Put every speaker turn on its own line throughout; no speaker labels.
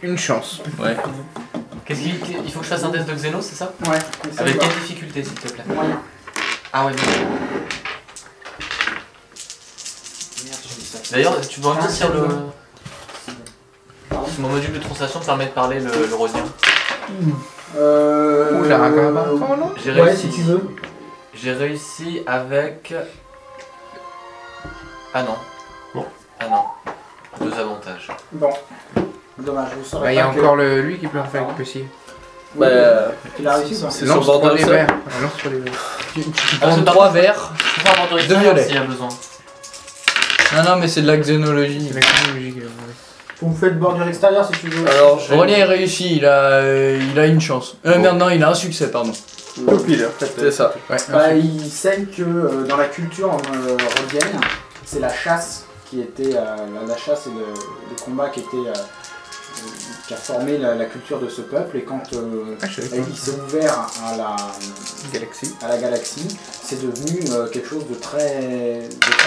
Une chance.
Ouais. Il faut que je fasse un test de Xeno, c'est ça?
Ouais.
Avec quelle difficulté, s'il te plaît?
Moyen.
Ah ouais, d'ailleurs, tu peux revenir sur le... Mon module de translation me permet de parler le rosien.
Oula, non?
J'ai réussi,
si tu veux.
J'ai réussi avec... Ah non.
Bon.
Ah non. 2 avantages.
Bon. Dommage, vous saurez
Bah, il y a
pas que-
encore lui qui peut en faire avec le PC.
Bah,
Tu l'as réussi quoi.
c'est sur le
Lance
bord
sur
d'un
les
seul.
verts. Lance sur les verts.
Tu
Ah,
prends
c'est
3 verts.
Je peux avoir
Deux violets.
s'il y a besoin.
Non, mais c'est de la xénologie.
C'est la chronologie.
Vous me faites bordure extérieure si tu veux.
Alors, Aurélien est réussi, il a une chance. Merde, non, il a un succès, pardon.
Tout pile, en fait.
C'est ça.
Ouais,
Bah, il sait que dans la culture rodienne, c'est la chasse qui était la chasse et le combat qui a formé la culture de ce peuple. Et quand
je savais pas.
il s'est ouvert à la galaxie, c'est devenu quelque chose de très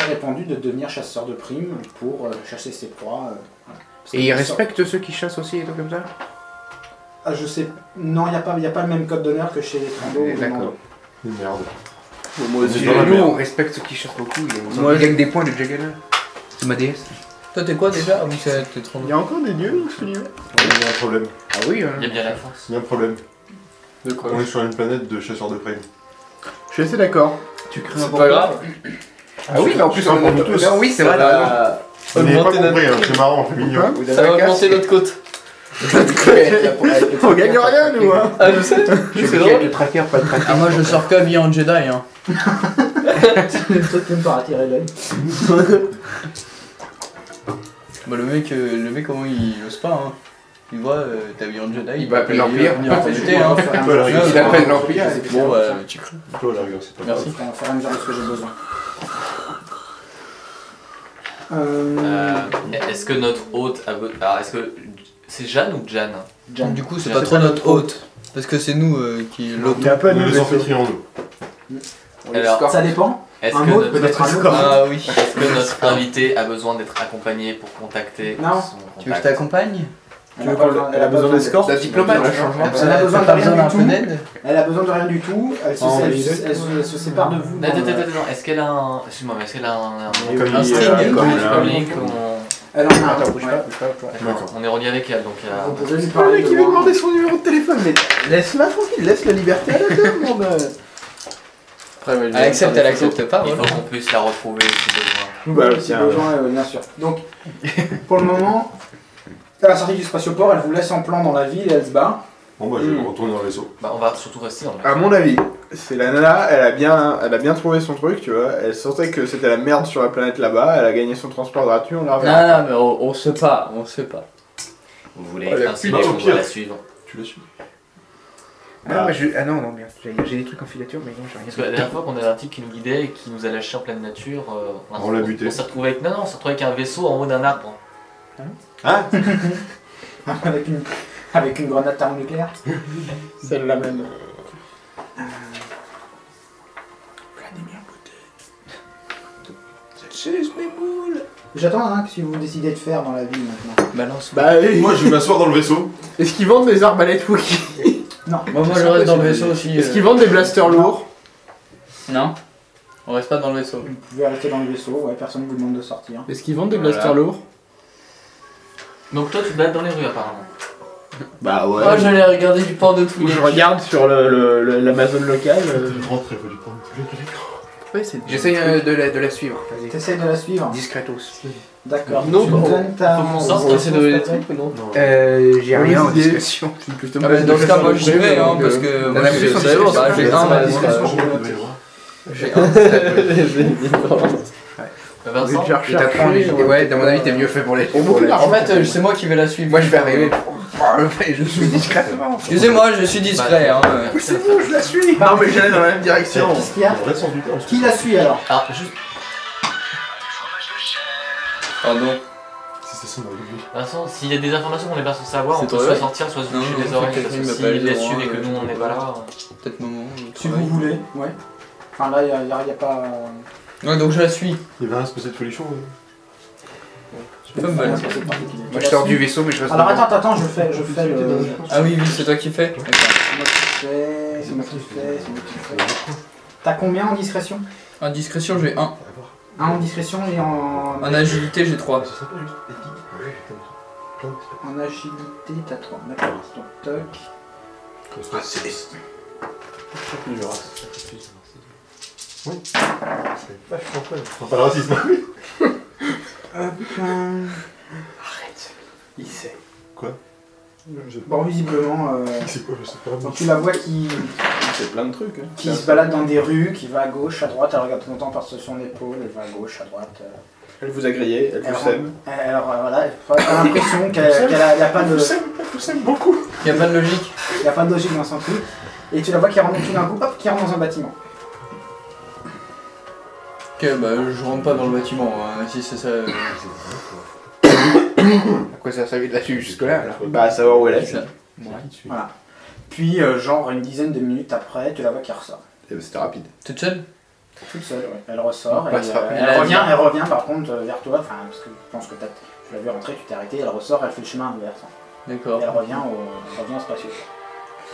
répandu de devenir chasseur de primes pour chasser ses proies.
Et il respecte ceux qui chassent aussi et tout comme ça?
Ah, je sais. Non, il n'y a pas le même code d'honneur que chez les Trando.
D'accord.
Merde.
Moi aussi,
dans la
Nous,
merde.
on respecte ceux qui chassent beaucoup.
Moi,
Il gagne des points de Jagana. C'est ma déesse.
Toi, t'es quoi déjà? Ah oui, t'es trop
Il y a encore des dieux dans cet univers?
Il y a un problème.
Ah oui, hein.
Il y a bien la force.
Il y a un problème.
De quoi?
On est sur une planète de chasseurs de primes.
Je suis assez d'accord. Tu crées un
C'est pas grave.
Ah oui, mais en plus,
Ça
on
prend
a
tous.
Oui, c'est vrai.
va
Vous n'avez pas
augmenter
compris,
notre...
hein, c'est marrant, c'est mignon.
Vous
Ça va augmenter notre cote.
On gagne rien, nous, hein.
Ah, je sais.
Je
C'est
suis
drôle.
avec le tracker, pas de tracker.
Ah, moi, je sors que habillé en Jedi, hein.
C'est le truc qui me paraît attirer l'œil.
Bah, le mec, comment il ose pas, hein. Il voit, t'es habillé en Jedi.
Il va appeler l'Empire.
Il va t'embêter, hein.
Toi, la rigueur,
Il
c'est pas
appelle
grave.
l'Empire.
Bon, bah, tu crées.
Toi, la rigueur, c'est pas grave.
Merci.
On va faire à mesure de ce que j'ai besoin.
Est-ce que notre hôte a... Alors, est-ce que... C'est Jeanne ou Jan?
Jan.
Du coup, c'est pas trop notre hôte. Parce que c'est nous qui l'hôte.
Il y a pas de
Nous les
vaisseau.
anfitrions, nous.
Alors,
Ça dépend.
est-ce
Un
que,
autre,
notre...
peut-être un autre.
Ah oui.
est-ce que notre invité a besoin d'être accompagné pour contacter
Non.
son
Tu veux que je
contact?
t'accompagne?
Elle a besoin d'escorte?
La diplomate, elle change pas.
Elle a besoin de
T'as
rien
besoin
du
d'un
tout.
peu d'aide?
Elle a besoin de rien du tout. Elle se sépare de vous.
Attends,
dans le-
est-ce qu'elle a un... Excuse-moi, mais est-ce qu'elle a un
Un string,
communique ou
Elle en a un.
Attends, bouge
ouais.
pas, bouge pas, bouge pas.
D'accord. On est relié avec elle, donc il y a...
Vous pouvez lui
Le
parler
mec,
de
il veut
moi.
demander son numéro de téléphone, mais laisse-la tranquille, laisse la liberté à la dame, mon gars.
Elle accepte, elle accepte pas,
Il
voilà.
faut qu'on puisse la retrouver si besoin.
Bah,
Si
tiens.
besoin, bien sûr. Donc, pour le moment, à la sortie du spatioport, elle vous laisse en plan dans la ville et elle se bat.
Bon, bah, je vais retourner dans le vaisseau.
Bah, on va surtout rester dans le...
À mon avis, c'est la nana, elle a bien trouvé son truc, tu vois. Elle sentait que c'était la merde sur la planète là-bas, elle a gagné son transport gratuit, on la reverra.
Non, non, mais on sait pas, on sait pas.
Vous voulez
Oh, la
ainsi
pute.
qu'on
Au pire.
doit la suivre.
Tu l'as su?
Ah, moi, ah non, non, merde. J'ai des trucs en filature, mais non, j'ai
Parce que
rien.
la dernière fois qu'on avait un type qui nous guidait et qui nous a lâché en pleine nature,
On l'a buté.
On s'est retrouvé avec... Non, non, on s'est retrouvé avec un vaisseau en haut d'un arbre.
Hein?
avec une grenade thermonucléaire.
Celle-là même.
J'attends hein, que si vous décidez de faire dans la ville maintenant.
Balance.
Bah,
Moi, je vais m'asseoir dans le vaisseau.
est-ce qu'ils vendent des arbalètes Wookie?
Non.
Moi, je reste dans le vaisseau aussi.
Est-ce qu'ils vendent des blasters lourds?
Non. On reste pas dans le vaisseau.
Vous pouvez rester dans le vaisseau, ouais, personne ne vous demande de sortir.
Est-ce qu'ils vendent des
Voilà.
blasters lourds?
Donc toi, tu te balades dans les rues, apparemment.
Bah ouais.
Moi, j'allais regarder du porn de tous
Ou
les
je regarde sur l'Amazon local.
Rentrez, faut du prendre.
J'essaye de la suivre. Vas-y.
T'essayes de la suivre.
Discretos.
D'accord.
Non,
tu
bon.
me donnes ta...
Faut qu'on sorte,
On essaie de donner des trucs ou non?
J'ai rien en
Mauvaise idée.
discrétion.
Ah bah, dans ce cas, moi j'y vais, hein, parce que moi
la
je
plus en
sais, bon, bah, j'ai
discrétion,
un, bah,
j'ai
j'ai un.
Vincent,
Et t'apprends, ouais, dans mon avis, t'es mieux fait pour les.
En fait, c'est moi qui vais la suivre.
Moi, je vais arriver. Je suis discrètement.
Excusez-moi, je suis discret, hein.
C'est bon, je la suis. Non, mais j'allais dans la même direction.
Qu'est-ce qu'il y a
On reste sans doute.
Qui la suit alors?
Alors, juste...
Pardon.
Si c'est ça, on va l'oublier.
Vincent, s'il y a des informations qu'on n'est pas censé savoir, on
C'est
peut
toi,
soit sortir, soit se
Non,
boucher
non,
les oreilles.
quelqu'un
Parce que
me
s'il
appelle,
les
Laurent,
suit et que
je
nous on
sais
n'est
pas.
pas là...
Peut-être moment.
Si vous voulez, ouais. Enfin là, il n'y a pas...
Ouais, donc je la suis.
Il y avait un spécial de folichon.
Fumble.
sur cette partie qui est
Moi je sors
là-dessus.
du vaisseau mais je reste
Alors
dedans.
attends, je fais le...
Ah oui, c'est toi qui fais. D'accord.
C'est moi qui fais. T'as combien en discrétion?
En discrétion, j'ai 1.
1 en discrétion et en...
En agilité, j'ai 3.
En agilité, t'as 3. D'accord. Donc, toc.
Oui. C'est vachement fun. Non, pas le racisme.
Arrête. Il sait.
Quoi?
Bon, visiblement,
C'est quoi? Je sais pas.
donc tu la vois qui
C'est plein de trucs. Hein.
se balade dans des rues, qui va à gauche, à droite, elle regarde de temps en temps par-dessus son épaule, elle va à gauche, à droite.
Elle vous a grillé, elle vous sème.
Alors voilà, elle a l'impression qu'il n'y a pas de...
Elle vous sème beaucoup.
Y'a pas de logique.
Il n'y a pas de logique dans son truc. Et tu la vois qui rentre tout d'un coup, hop, qui rentre dans un bâtiment.
Ok, bah je rentre pas dans le bâtiment, hein, si c'est ça.
À quoi ça a servi de la suivre jusque-là là?
Bah, à savoir où elle
C'est
est.
ça.
Voilà. Puis, genre, une dizaine de minutes après, tu la vois qui ressort.
Eh ben, c'était rapide.
Toute seule?
Toute seule, ouais. Elle ressort.
On
Et,
passe rapide.
elle revient par contre vers toi, enfin, parce que je pense que tu l'as vu rentrer, tu t'es arrêté, elle ressort, elle fait le chemin inverse. Et
D'accord.
elle revient au spacieux.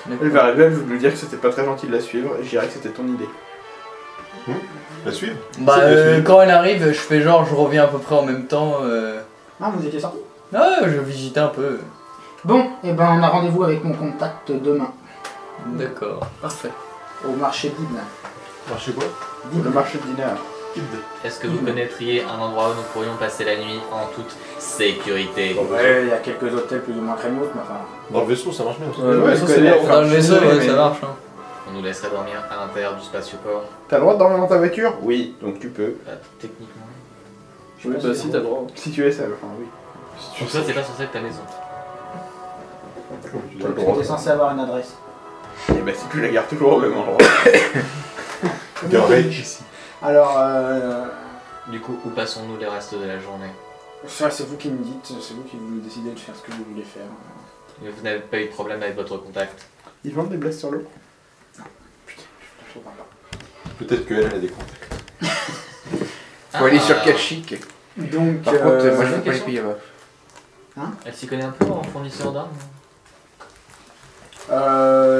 Elle va arriver, elle veut lui dire que c'était pas très gentil de la suivre, et je dirais que c'était ton idée.
La suivre?
Bah,
C'est la suite.
quand elle arrive, je fais genre, je reviens à peu près en même temps.
Ah, vous étiez sortis?
Ah, je visitais un peu.
Bon, et ben on a rendez-vous avec mon contact demain,
D'accord, parfait.
au marché d'Ibn.
Marché quoi?
Le marché de dîner.
Est-ce que vous connaîtriez un endroit où nous pourrions passer la nuit en toute sécurité?
Ouais, il y a quelques hôtels plus ou moins créneaux, mais enfin...
Dans le vaisseau, ça marche bien.
Ouais,
Ouais,
le
je
vaisseau, c'est
connais,
bien.
enfin,
Dans le
je suis
vaisseau,
désolé,
ouais, ça
mais-
marche. Hein.
On nous laisserait dormir à l'intérieur du spatioport?
T'as le droit de dormir dans ta voiture? Oui, donc tu peux.
Bah, techniquement.
Oui, bah si, t'as le droit.
Si tu es seul, enfin oui.
Donc toi, c'est pas censé être ta maison.
Tu as le droit.
Tu es censé avoir une adresse.
Et bah si tu la gardes toujours au même endroit.
Garé ici.
Alors,
Du coup, où passons-nous le reste de la journée?
ça c'est vous qui me dites, c'est vous qui vous décidez de faire ce que vous voulez faire.
Mais vous n'avez pas eu de problème avec votre contact?
Ils vendent des blasts sur l'eau.
Je trouve pas.
Peut-être qu'elle a des contacts.
Faut aller sur Kachik.
Donc,
Par contre, moi je veux pas les payer là.
Elle s'y connaît un peu en fournisseur d'armes?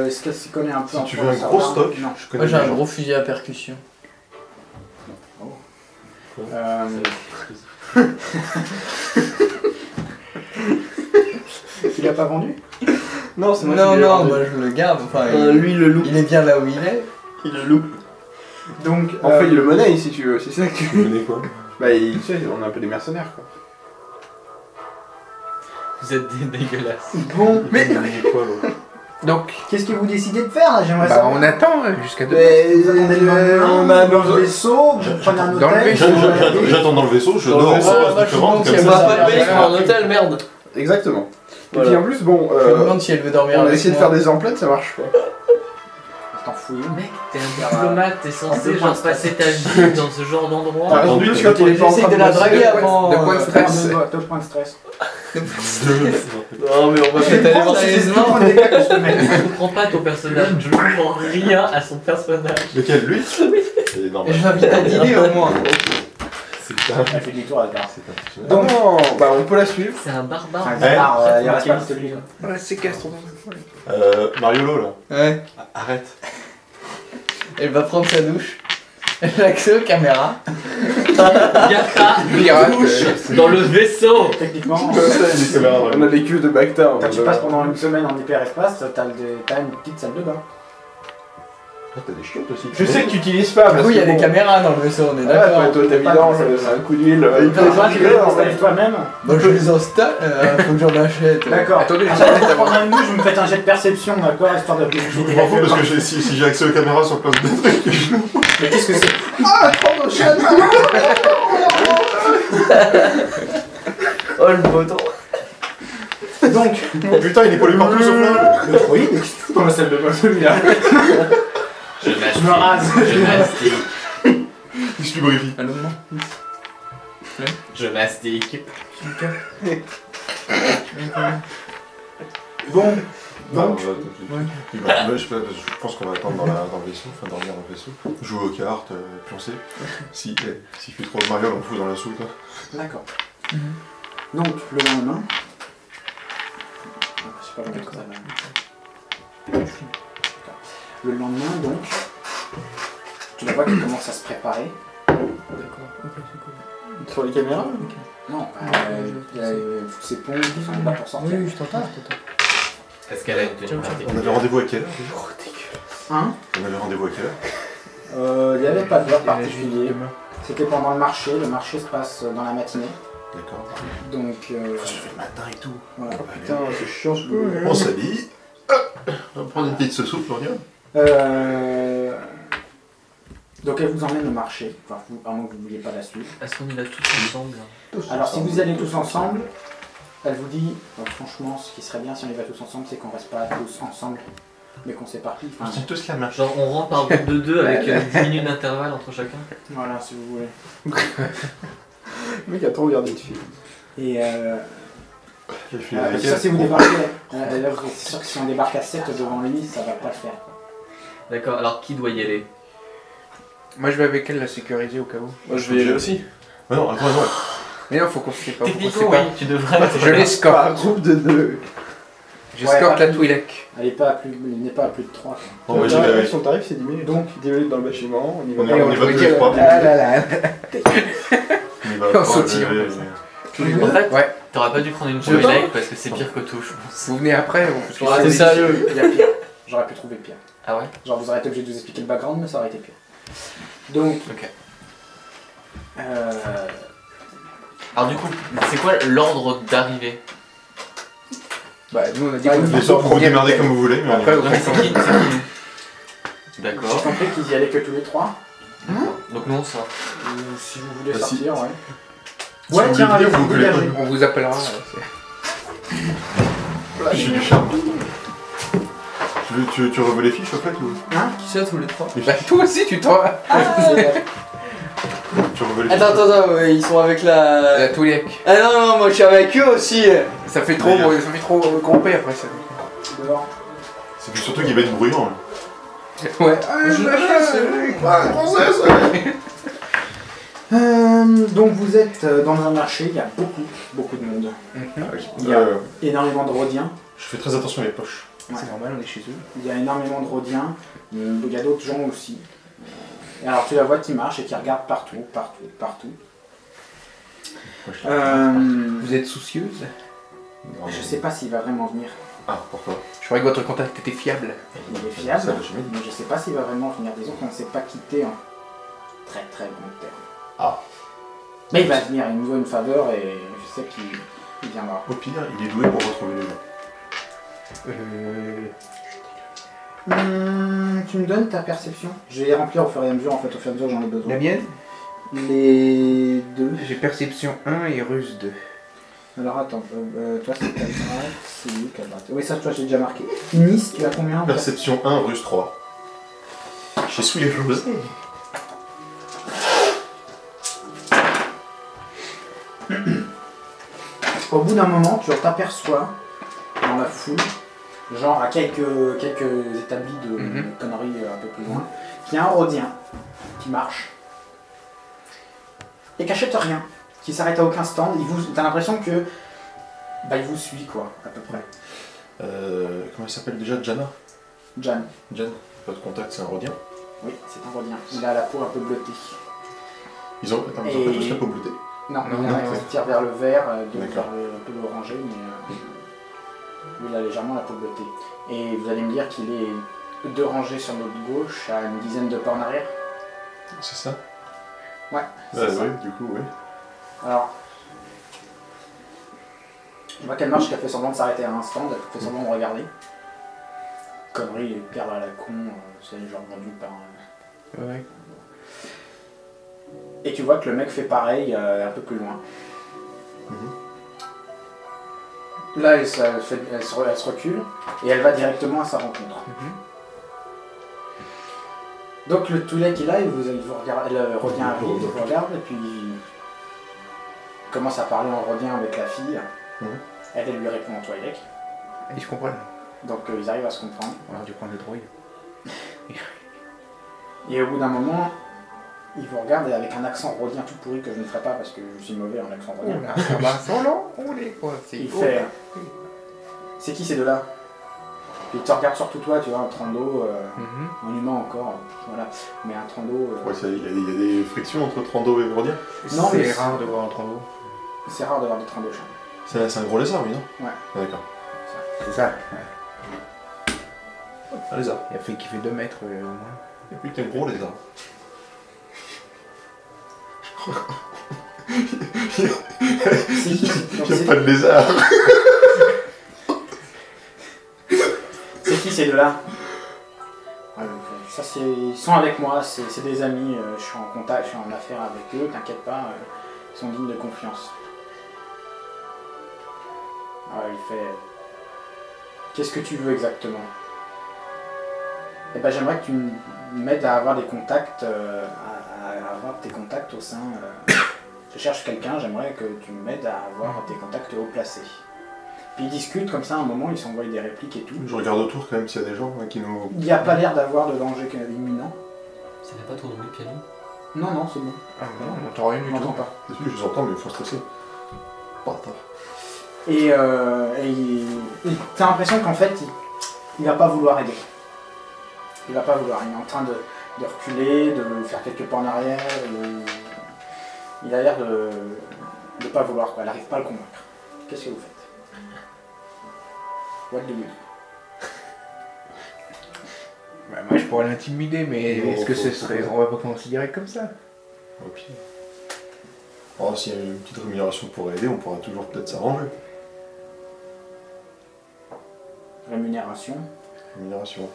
est-ce qu'elle s'y connaît un peu
Si
en
tu veux un
fournisseur
gros
d'armes?
stock,
Non.
je connais
Moi j'ai
des
un
gens.
gros fusil à percussion.
Tu l'as pas vendu?
Non, c'est moi
Non,
qui l'ai
non,
vendu.
moi je le garde. Enfin,
Lui, il le loue.
il est bien là où il est.
Il le loue.
Donc,
En fait, il le monnaie si tu veux. C'est ça que
Tu connais quoi?
Bah, tu sais, on est un peu des mercenaires quoi.
Vous êtes des dégueulasses.
bon,
Mais quoi, là?
Donc,
qu'est-ce que vous décidez de faire là? J'aimerais
bah
savoir.
on attend jusqu'à demain.
Vous attendez le lendemain,
on a
dans
besoin-
le vaisseau, vous prenez un
Dans le
hôtel.
vaisseau.
J'attends dans le vaisseau, je
Dans le
dors en
vaisseau,
face
moi,
du
je
commande
demande
comme
si elle
ça.
va pas payer
pour un hôtel, merde!
Exactement.
Voilà.
Et puis en plus, bon,
Je me demande si elle veut dormir
on a
avec
essayé de
moi.
faire des emplettes, ça marche pas.
T'en fous une.
Mec, t'es un diplomate, t'es
Un
censé
peu
genre
moins
passer ta vie dans ce genre d'endroit.
Par contre,
entendu,
quand il est pas en
J'essaie
train
de la
bosser,
draguer
de
avant.
points de stress.
Deux points de stress.
Non, mais on va peut-être aller voir sérieusement.
Point de dégâts que je te mets.
Je comprends pas ton personnage, je comprends rien à son personnage.
Lequel, lui? C'est
Et
normal.
je m'invite à dîner au moins.
C'est un...
Elle fait demi-tour à la gare.
C'est un...
Donc, bah, on peut la suivre.
C'est un barbare.
Enfin,
Ouais.
il reste pas de lui.
Ouais, c'est Castro.
Mariolo, là.
Ouais.
Arrête.
Elle va prendre sa douche. Elle a accès aux caméras.
Il y a pas
Pirate.
de douche dans le vaisseau.
Techniquement,
Les caméras,
On a des cuves de Bacta.
quand tu passes pendant une semaine en hyperespace, t'as une petite salle de bain.
Ah, t'as des chiottes aussi.
Je sais que tu utilises pas.
Du coup, il y a des caméras dans le vaisseau, on est
Ouais,
d'accord.
toi, t'as vidange, c'est un coup d'huile.
Tu veux les installer toi-même.
Bon, je les installe, faut que j'en achète.
D'accord.
Attendez,
Ah,
j'arrête
pendant
d'abord.
une douche, vous me faites un jet de perception, d'accord, histoire de
Je m'en fous parce que si j'ai accès aux caméras sur place de trucs, je...
Mais qu'est-ce que c'est?
Oh le bouton.
Donc,
Oh putain, il est pollué partout sauf là.
oui, mais qu'est-ce que tu fous dans la salle de bain celui-là?
Je mastique.
me rase.
Je mastique.
Il se lubrifie.
Allô, maman.
Je mastique.
Bon,
Non,
donc,
je pense qu'on va attendre dans le vaisseau, enfin dormir dans le vaisseau, jouer aux cartes, pioncer. S'il fait trop de Mario, on le fout dans la soupe. Hein.
d'accord. Donc, le lendemain... Je sais pas comment ça va. Le lendemain, donc, tu la vois qui commence à se préparer.
D'accord, ok, c'est cool.
Sur les caméras
Non, il y a toutes ces pompes qui sont là pour sortir.
Oui, je t'entends.
Est-ce qu'elle a une tenue
On
particulière?
avait rendez-vous à quelle heure déjà
Hein?
On avait rendez-vous à quelle heure
Il n'y avait pas d'heure
Il y a la
particulière.
demain.
C'était pendant le marché se passe dans la matinée.
D'accord.
Donc,
Faut se lever le matin et tout.
voilà.
Putain, c'est chiant ce boulot.
On s'habille. Hop, on va prendre une petite soupe, Florian.
Donc elle vous emmène au marché, enfin, à moins que vous ne vouliez pas la suivre.
Est-ce qu'on y va tous ensemble?
Alors si vous allez tous ensemble, elle vous dit, donc, franchement ce qui serait bien si on y va tous ensemble, c'est qu'on reste pas tous ensemble, mais qu'on s'éparpille.
On
Enfin,
tient tous la main.
Genre on rentre par groupe de 2 avec 10 minutes d'intervalle entre chacun?
voilà, si vous voulez.
Le mec a trop regardé de film.
Et
J'ai fini avec
ça
elle.
si vous débarquez, c'est sûr que si on débarque à 7 devant lui, ça va pas le faire.
D'accord, alors qui doit y aller?
Moi je vais avec elle la sécuriser au cas où.
Moi je vais y aller aussi.
Ouais, non, attends, non.
Mais non, faut qu'on se sépare.
Techniquement, oui, tu devrais.
Je l'escorte.
Par groupe de 2.
J'escorte
Ouais,
la Twi'lek.
Elle n'est pas à plus de 3.
Bon, moi j'y vais avec.
Son tarif c'est 10 minutes. Donc 10 minutes dans le bâtiment, on y va.
On y va tous les trois.
Ah là là.
On y va.
On sautille,
En fait,
Ouais,
t'aurais pas dû prendre une Twi'lek parce que c'est pire que tout, je pense.
vous venez après.
T'es sérieux?
Il y a pire. J'aurais pu trouver pire.
Ah ouais?
Genre vous auriez été obligé de vous expliquer le background, mais ça aurait été pire. Donc,
Ok.
euh,
Alors du coup, c'est quoi l'ordre d'arrivée?
Bah, nous on a dit
Bah,
qu'on
nous,
Les autres, vous démerdez comme vous voulez, mais on y
Après,
va.
vous
Donc c'est qui nous?
j'ai
D'accord.
compris qu'ils y allaient que tous les 3.
Donc nous on sort.
Si vous voulez
Bah, si.
sortir, ouais.
Si vous voulez venir, vous voulez.
dégagez.
On vous appellera.
J'ai du charme. Tu revois les fiches au fait ou
Qui ça tous les trois?
les
Bah,
fiches
toi aussi tu t'en vas.
Tu revois les fiches
Attends, ouais, ils sont avec la...
La Twi'lek.
Ah non, moi je suis avec eux aussi.
Ça fait trop groupé après ça.
Dehors.
C'est puis surtout qu'il va être bruyant. Là.
Ouais.
Donc vous êtes dans un marché, il y a beaucoup de monde. Il y a énormément de Rhodiens.
Je fais très attention à mes poches.
C'est normal, on est chez eux.
Il y a énormément de Rhodiens. Il y a d'autres gens aussi. Et alors tu la vois qui marche et qui regarde partout.
Vous êtes soucieuse?
Je sais pas s'il va vraiment venir.
Ah, pourquoi
Je croyais que votre contact était fiable.
Il est fiable,
Ça va jamais.
mais je sais pas s'il va vraiment venir. Disons qu'on ne s'est pas quitté en très bon terme.
Ah.
Mais il va venir, il nous doit une faveur et je sais qu'il viendra.
Au pire, il est doué pour retrouver les gens.
Tu me donnes ta perception? Je vais les remplir au fur et à mesure, en fait, au fur et à mesure j'en ai besoin.
La mienne?
Les deux.
J'ai perception 1 et ruse 2.
Alors attends, toi c'est ta droite, c'est lui qui a droite. Oui, ça, toi j'ai déjà marqué. Nice, tu as combien en fait?
Perception 1, ruse 3. Je suis les choses.
Au bout d'un moment, tu t'aperçois dans la foule, genre à quelques établis de conneries un peu plus loin, qu'il y a un Rhodien qui marche et qui achète rien, qui s'arrête à aucun stand. T'as l'impression que il vous suit quoi, à peu près.
Comment il s'appelle déjà? Jana?
Jan,
Jan, pas de contact, c'est un Rhodien.
oui, c'est un Rhodien. Il a la peau un peu bleutée.
Ils ont pas tous la peau bleutée.
Non,
Non,
il y en a
non,
qui
ouais.
se tirent vers le vert, d'autres vers
D'accord.
un peu l'orangé, mais il a légèrement la peau bleutée. Et vous allez me dire qu'il est 2 rangées sur notre gauche, à une dizaine de pas en arrière.
C'est ça?
Ouais,
Ouais,
c'est ça.
ouais, du coup, ouais.
Alors, je vois qu'elle marche, qu'elle fait semblant de s'arrêter à un stand, elle fait semblant de regarder. Connerie, perles à la con, c'est genre vendu par...
Ouais.
Et tu vois que le mec fait pareil un peu plus loin. Là, elle se recule et elle va directement à sa rencontre. Donc le Twi'lek est là, il vous regarde, elle revient arrive, il vous regarde et puis il commence à parler en rhodien avec la fille. Elle lui répond en Twi'lek.
Ils se comprennent.
Donc ils arrivent à se comprendre.
On aurait dû prendre des droïdes.
Et au bout d'un moment, Il vous regarde et avec un accent rhodien tout pourri que je ne ferai pas parce que je suis mauvais en accent
Oh
rhodien.
là, ça va solo, on est quoi.
Il fait. C'est qui ces deux-là? Puis il te regarde surtout toi, tu vois, un Trando, un humain encore, voilà. Mais un Trando.
Ouais, il y a des frictions entre Trando et Grodien.
Non, mais
C'est rare de voir un Trando.
c'est rare d'avoir des Trando chat.
C'est un gros lézard, oui, non?
Ouais.
Ah, d'accord.
C'est ça.
Un lézard.
Il a fait qui fait 2 mètres au moins.
Et puis t'es gros lézard.
C'est qui donc,
Il n'y a pas de lézard.
c'est qui ces deux-là? Ça, ils sont avec moi, c'est des amis, je suis en contact, je suis en affaire avec eux, t'inquiète pas, ils sont dignes de confiance. Alors il fait... Qu'est-ce que tu veux exactement? Eh ben j'aimerais que tu m'aides à avoir des contacts, à avoir tes contacts au sein... je cherche quelqu'un, j'aimerais que tu m'aides à avoir tes contacts haut placés. Puis ils discutent comme ça, à un moment, ils s'envoient des répliques et tout.
Je regarde autour quand même s'il y a des gens qui nous...
Il n'y a pas l'air d'avoir de danger imminent.
Ça fait pas trop de bruit de piano?
Non, non, c'est bon.
Ah non, on n'entend rien
On
du
n'entend
tout.
pas.
C'est sûr, je les entends, mais il faut stresser. Bâtard.
Et t'as l'impression qu'en fait, il va pas vouloir aider. Il va pas vouloir. Il est en train de reculer, de faire quelques pas en arrière. Il a l'air de pas vouloir, quoi. Elle n'arrive pas à le convaincre. Qu'est-ce que vous faites? What do you do?
Bah, moi je pourrais l'intimider, mais
Non,
est-ce que ce
faut-
serait. On va pas commencer direct comme ça.
Au pire. Oh, s'il y a une petite rémunération pour aider, on pourra toujours peut-être s'arranger.
Rémunération.
Rémunération.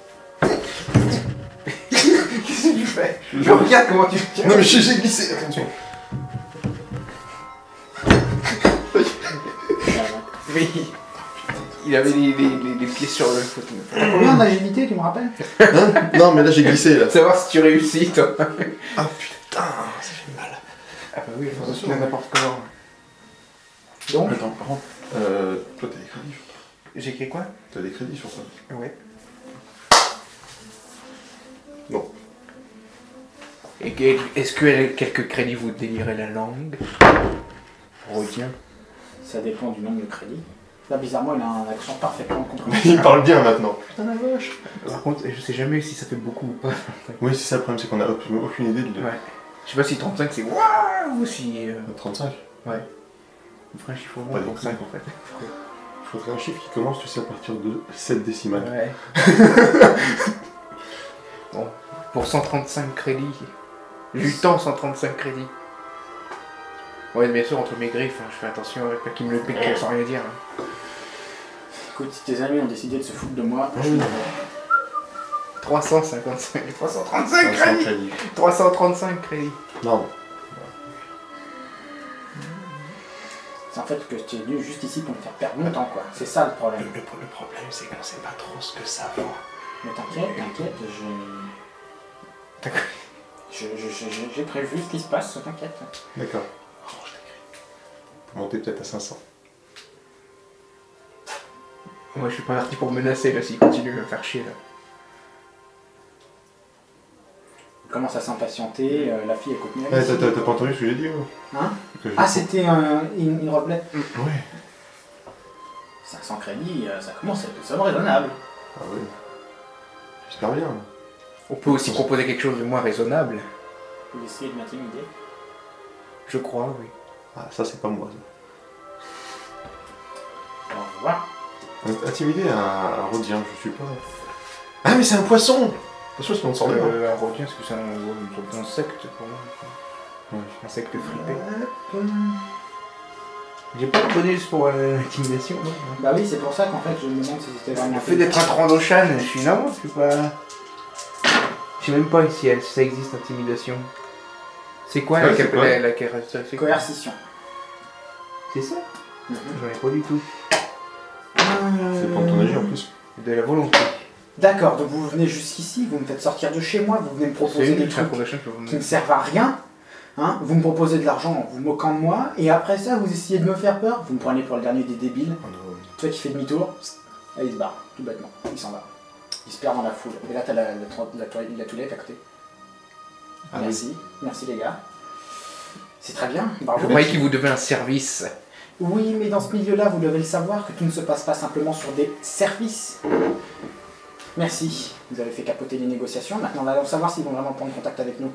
Qu'est-ce que tu fais? Je regarde comment tu te tiens.
Non mais j'ai glissé, attention.
Mais il avait les pieds sur le fauteuil.
T'as combien d'agilité, tu me rappelles?
Hein? Non mais là j'ai glissé là.
Savoir si tu réussis, toi.
Ah putain, ça fait mal.
Ah bah oui, je pense n'importe comment.
Donc,
Attends, par contre, toi t'as des crédits sur toi.
J'ai écrit quoi?
T'as des crédits sur toi.
Ouais.
Non.
Et est-ce que quelques crédits vous délirez la langue? Retiens.
ça dépend du nombre de crédits. Là, bizarrement, il a un accent parfaitement compréhensible.
Il parle bien maintenant. Putain la vache.
Par contre, je sais jamais si ça fait beaucoup ou pas.
Oui, c'est ça le problème, c'est qu'on a aucune idée de...
Ouais. Je sais pas si 35 c'est waouh ou si.
35.
Ouais. On ferait un chiffre
Pas
pour
des
5 en fait.
Il faudrait un chiffre qui commence, tu sais, à partir de 7 décimales.
Ouais. Bon, pour 135 crédits. J'ai eu le temps 135 crédits. Ouais, bien sûr, entre mes griffes, hein, je fais attention avec pas qu'ils me le piquent sans rien dire. Hein.
Écoute, si tes amis ont décidé de se foutre de moi, je suis
Oui.
d'accord.
355, 335
500
crédits
crédits.
335 crédits.
Non.
C'est en fait que tu es venu juste ici pour me faire perdre mon temps, quoi. C'est ça le problème.
Le problème, c'est qu'on sait pas trop ce que ça vaut.
Mais t'inquiète,
D'accord.
j'ai prévu ce qui se passe, t'inquiète.
D'accord. Oh, je t'écris. Pour monter peut-être à 500.
Moi je suis pas parti pour menacer là s'il continue à me faire chier là.
Il commence à s'impatienter, la fille elle continue.
Eh, t'as pas entendu ce que j'ai dit ou
Hein?
Que j'ai-
Ah, c'était une replay.
Ouais.
500 crédits, ça commence à être une somme raisonnable.
Ah oui. J'espère bien.
On peut aussi proposer quelque chose de moins raisonnable.
Vous essayez de m'intimider.
Je crois, oui.
Ah, ça, c'est pas moi.
Au revoir.
Intimider un rodien, je suis pas... Ah, mais c'est un poisson! Attention, sinon on sort de là.
Un requin, parce que c'est une sorte d'insecte pour moi.
Ouais.
Insecte fripé. J'ai pas de bonus pour l'intimidation, moi.
Bah oui, c'est pour ça qu'en fait je me demande si c'était vraiment.
Le fait d'être un Trandoshan, je suis non, je suis pas. Je sais même pas si ça existe intimidation. C'est quoi
Ouais, c'est quoi
la caractéristique?
Coercition.
C'est ça?
Mhm.
J'en ai pas du tout.
C'est pour ton agir en plus.
De la volonté.
D'accord, donc vous venez jusqu'ici, vous me faites sortir de chez moi, vous venez me
C'est
proposer des
une
trucs
Trandoshan que vous
qui ne
me.
servent à rien. Hein, vous me proposez de l'argent en vous moquant de moi, et après ça vous essayez de me faire peur. Vous me prenez pour le dernier des débiles.
Oh non.
Toi qui fais demi-tour, là il se barre, tout bêtement, il s'en va. Il se perd dans la foule. Et là t'as la toilette à côté.
Ah
Merci, merci les gars. C'est très bien,
Je
bravo.
croyais qu'il vous devait un service.
Oui, mais dans ce milieu-là, vous devez le savoir que tout ne se passe pas simplement sur des services. Merci, vous avez fait capoter les négociations. Maintenant, allons savoir s'ils vont vraiment prendre contact avec nous.